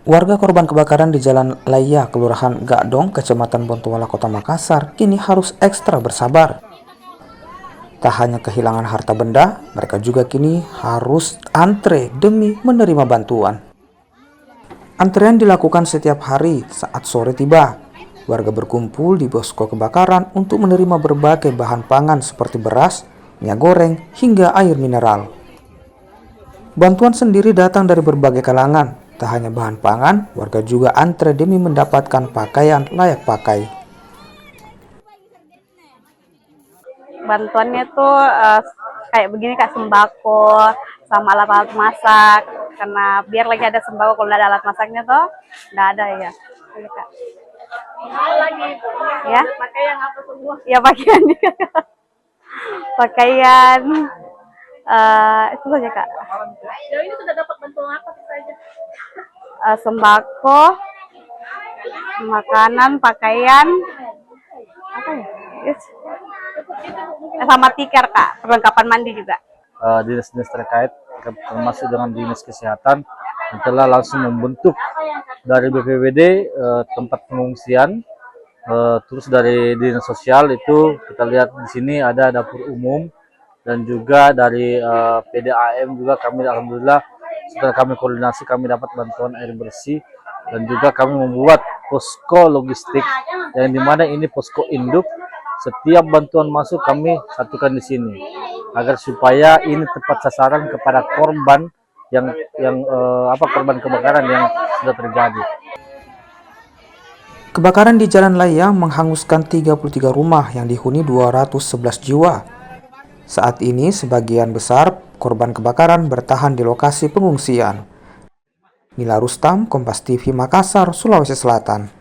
Warga korban kebakaran di Jalan Laya, Kelurahan Gadong, Kecamatan Bontoala, Kota Makassar, kini harus ekstra bersabar. Tak hanya kehilangan harta benda, mereka juga kini harus antre demi menerima bantuan. Antrean dilakukan setiap hari saat sore tiba. Warga berkumpul di posko kebakaran untuk menerima berbagai bahan pangan seperti beras, minyak goreng, hingga air mineral. Bantuan sendiri datang dari berbagai kalangan. Tak hanya bahan pangan, warga juga antre demi mendapatkan pakaian layak pakai. Bantuannya tuh kayak begini, Kak, sembako sama alat-alat masak. Karena biar lagi ada sembako, kalau nggak ada alat masaknya tuh nggak ada ya. Iya, Kak. Lagi ya pakaian apa semua? Ya pakaian juga. Pakaian itu saja, Kak. Ini sudah dapat bantuan apa saja? Sembako, makanan, pakaian, apa ya? Sama tikar, Kak, perlengkapan mandi juga. Dinas-dinas terkait termasuk dengan dinas kesehatan telah langsung membentuk dari BPBD tempat pengungsian, terus dari dinas sosial itu kita lihat di sini ada dapur umum, dan juga dari PDAM juga kami alhamdulillah setelah kami koordinasi kami dapat bantuan air bersih, dan juga kami membuat posko logistik yang dimana ini posko induk. Setiap bantuan masuk kami satukan di sini agar supaya ini tepat sasaran kepada korban yang korban kebakaran yang sudah terjadi. Kebakaran di Jalan Laya menghanguskan 33 rumah yang dihuni 211 jiwa. Saat ini sebagian besar korban kebakaran bertahan di lokasi pengungsian. Nila Rustam, Kompas TV, Makassar, Sulawesi Selatan.